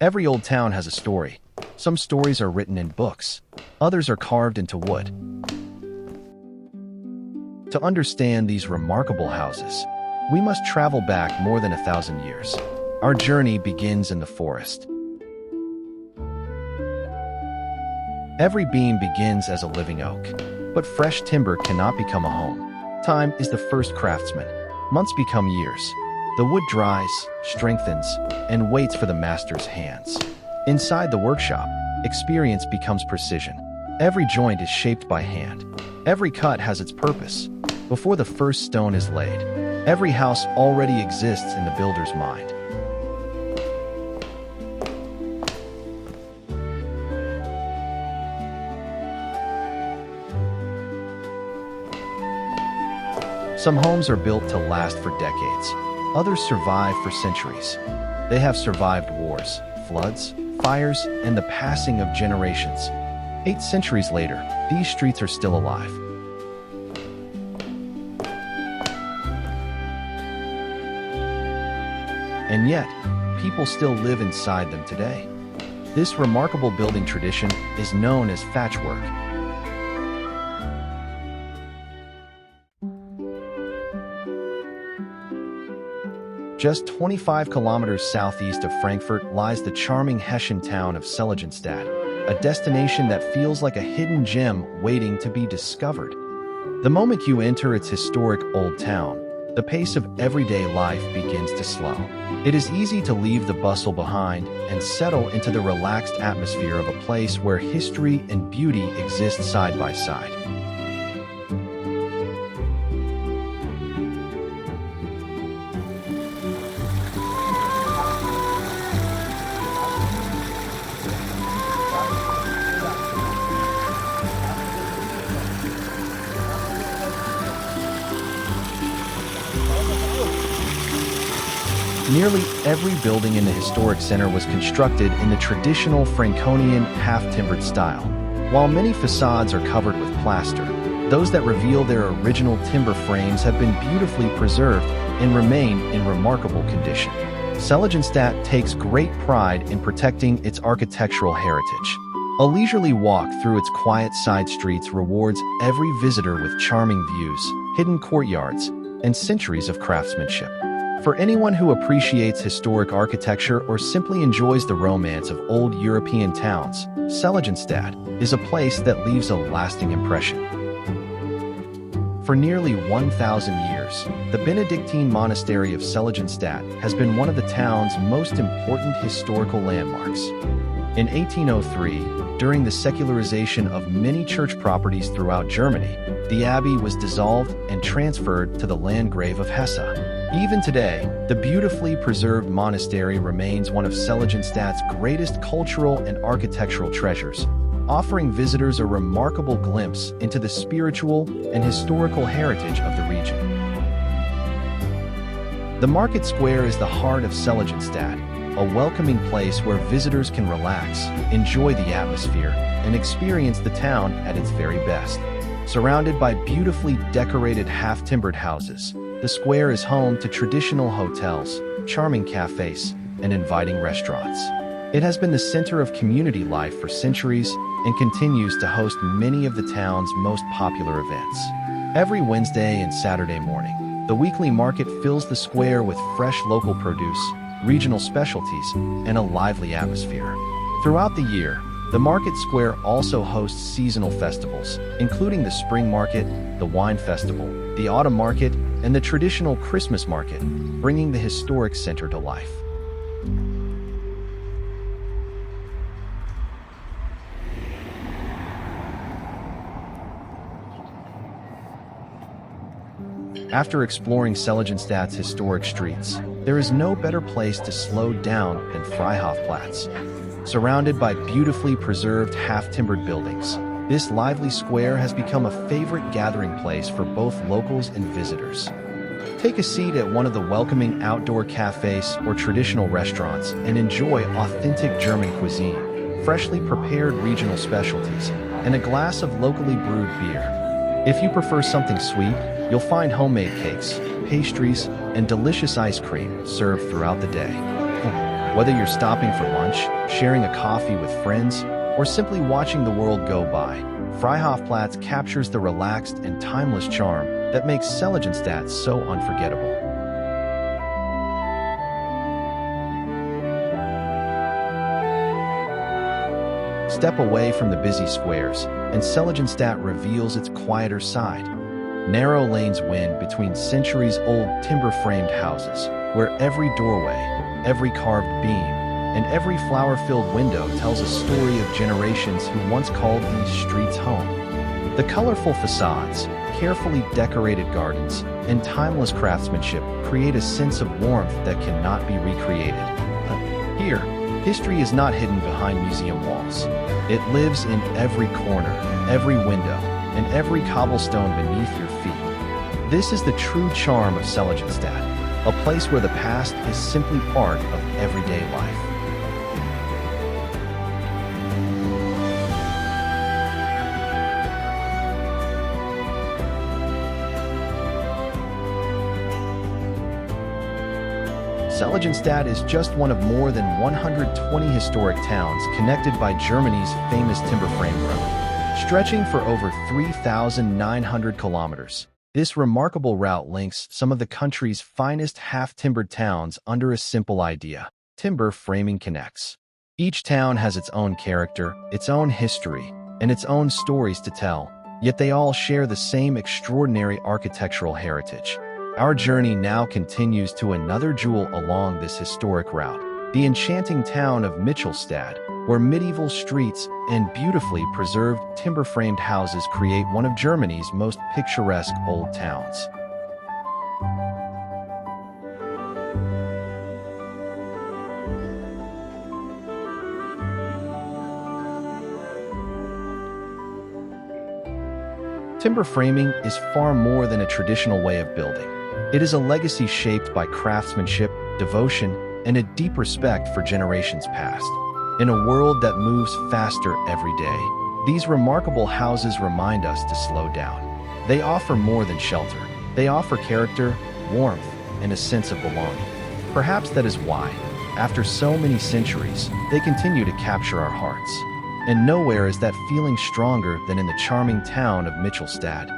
Every old town has a story. Some stories are written in books, others are carved into wood. To understand these remarkable houses, we must travel back more than 1,000 years. Our journey begins in the forest. Every beam begins as a living oak, but fresh timber cannot become a home. Time is the first craftsman. Months become years. The wood dries, strengthens, and waits for the master's hands. Inside the workshop, experience becomes precision. Every joint is shaped by hand. Every cut has its purpose. Before the first stone is laid, every house already exists in the builder's mind. Some homes are built to last for decades. Others survive for centuries. They have survived wars, floods, fires, and the passing of generations. 8 centuries later, these streets are still alive. And yet, people still live inside them today. This remarkable building tradition is known as Fachwerk. Just 25 kilometers southeast of Frankfurt lies the charming Hessian town of Seligenstadt, a destination that feels like a hidden gem waiting to be discovered. The moment you enter its historic old town, the pace of everyday life begins to slow. It is easy to leave the bustle behind and settle into the relaxed atmosphere of a place where history and beauty exist side by side. Nearly every building in the historic center was constructed in the traditional Franconian half-timbered style. While many facades are covered with plaster, those that reveal their original timber frames have been beautifully preserved and remain in remarkable condition. Seligenstadt takes great pride in protecting its architectural heritage. A leisurely walk through its quiet side streets rewards every visitor with charming views, hidden courtyards, and centuries of craftsmanship. For anyone who appreciates historic architecture or simply enjoys the romance of old European towns, Seligenstadt is a place that leaves a lasting impression. For nearly 1,000 years, the Benedictine monastery of Seligenstadt has been one of the town's most important historical landmarks. In 1803, during the secularization of many church properties throughout Germany, the abbey was dissolved and transferred to the Landgrave of Hesse. Even today, the beautifully preserved monastery remains one of Seligenstadt's greatest cultural and architectural treasures, offering visitors a remarkable glimpse into the spiritual and historical heritage of the region. The market square is the heart of Seligenstadt, a welcoming place where visitors can relax, enjoy the atmosphere, and experience the town at its very best. Surrounded by beautifully decorated half-timbered houses, the square is home to traditional hotels, charming cafes, and inviting restaurants. It has been the center of community life for centuries and continues to host many of the town's most popular events. Every Wednesday and Saturday morning, the weekly market fills the square with fresh local produce, regional specialties, and a lively atmosphere. Throughout the year, the market square also hosts seasonal festivals, including the spring market, the wine festival, the autumn market, and the traditional Christmas market, bringing the historic center to life. After exploring Seligenstadt's historic streets, there is no better place to slow down than Freihofplatz. Surrounded by beautifully preserved half-timbered buildings, this lively square has become a favorite gathering place for both locals and visitors. Take a seat at one of the welcoming outdoor cafes or traditional restaurants and enjoy authentic German cuisine, freshly prepared regional specialties, and a glass of locally brewed beer. If you prefer something sweet, you'll find homemade cakes, pastries, and delicious ice cream served throughout the day. Whether you're stopping for lunch, sharing a coffee with friends, or simply watching the world go by, Freihoffplatz captures the relaxed and timeless charm that makes Seligenstadt so unforgettable. Step away from the busy squares, and Seligenstadt reveals its quieter side. Narrow lanes wind between centuries-old timber-framed houses, where every doorway, every carved beam, and every flower-filled window tells a story of generations who once called these streets home. The colorful facades, carefully decorated gardens, and timeless craftsmanship create a sense of warmth that cannot be recreated. Here, history is not hidden behind museum walls. It lives in every corner, every window, and every cobblestone beneath your feet. This is the true charm of Seligenstadt, a place where the past is simply part of everyday life. Seligenstadt is just one of more than 120 historic towns connected by Germany's famous timber frame road, stretching for over 3,900 kilometers. This remarkable route links some of the country's finest half-timbered towns under a simple idea: timber framing connects. Each town has its own character, its own history, and its own stories to tell, yet they all share the same extraordinary architectural heritage. Our journey now continues to another jewel along this historic route, the enchanting town of Michelstadt, where medieval streets and beautifully preserved timber-framed houses create one of Germany's most picturesque old towns. Timber framing is far more than a traditional way of building. It is a legacy shaped by craftsmanship, devotion, and a deep respect for generations past. In a world that moves faster every day, these remarkable houses remind us to slow down. They offer more than shelter. They offer character, warmth, and a sense of belonging. Perhaps that is why, after so many centuries, they continue to capture our hearts. And nowhere is that feeling stronger than in the charming town of Michelstadt.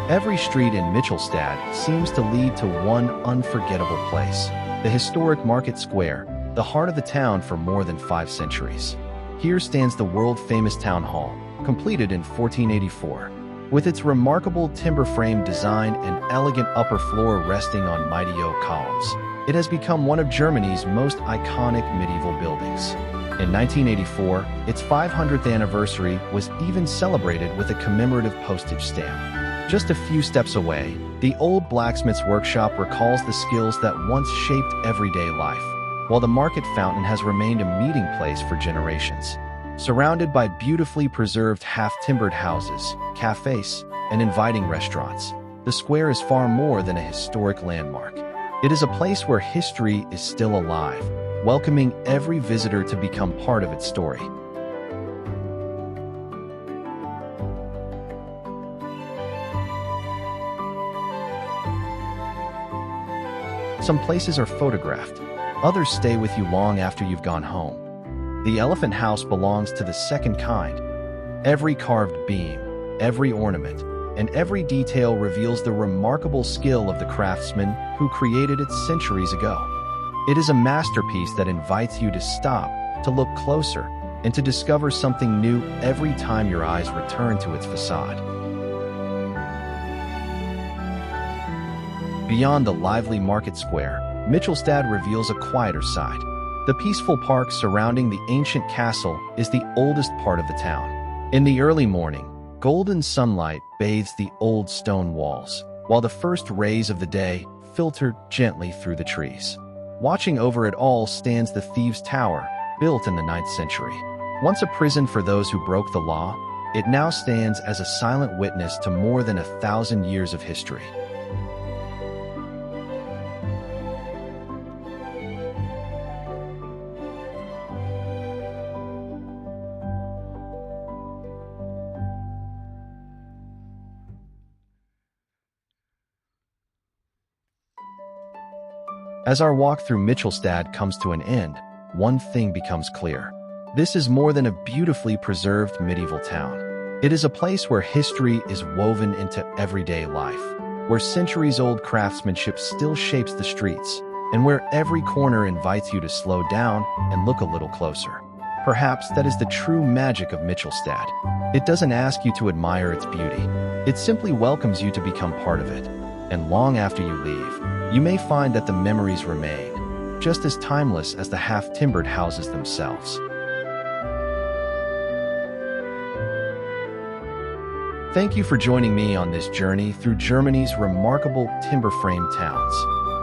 Every street in Michelstadt seems to lead to one unforgettable place: the historic market square, the heart of the town for more than 5 centuries. Here stands the world-famous town hall, completed in 1484. With its remarkable timber-frame design and elegant upper floor resting on mighty oak columns, it has become one of Germany's most iconic medieval buildings. In 1984, its 500th anniversary was even celebrated with a commemorative postage stamp. Just a few steps away, the old blacksmith's workshop recalls the skills that once shaped everyday life, while the market fountain has remained a meeting place for generations. Surrounded by beautifully preserved half-timbered houses, cafes, and inviting restaurants, the square is far more than a historic landmark. It is a place where history is still alive, welcoming every visitor to become part of its story. Some places are photographed, others stay with you long after you've gone home. The Elephant House belongs to the second kind. Every carved beam, every ornament, and every detail reveals the remarkable skill of the craftsmen who created it centuries ago. It is a masterpiece that invites you to stop, to look closer, and to discover something new every time your eyes return to its facade. Beyond the lively market square, Michelstadt reveals a quieter side. The peaceful park surrounding the ancient castle is the oldest part of the town. In the early morning, golden sunlight bathes the old stone walls, while the first rays of the day filter gently through the trees. Watching over it all stands the Thieves' Tower, built in the 9th century. Once a prison for those who broke the law, it now stands as a silent witness to more than 1,000 years of history. As our walk through Michelstadt comes to an end, one thing becomes clear. This is more than a beautifully preserved medieval town. It is a place where history is woven into everyday life, where centuries-old craftsmanship still shapes the streets, and where every corner invites you to slow down and look a little closer. Perhaps that is the true magic of Michelstadt. It doesn't ask you to admire its beauty. It simply welcomes you to become part of it. And long after you leave, you may find that the memories remain, just as timeless as the half-timbered houses themselves. Thank you for joining me on this journey through Germany's remarkable timber-frame towns.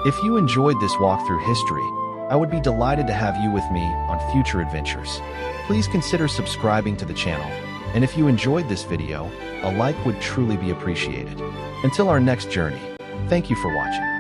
If you enjoyed this walk through history, I would be delighted to have you with me on future adventures. Please consider subscribing to the channel, and if you enjoyed this video, a like would truly be appreciated. Until our next journey, thank you for watching.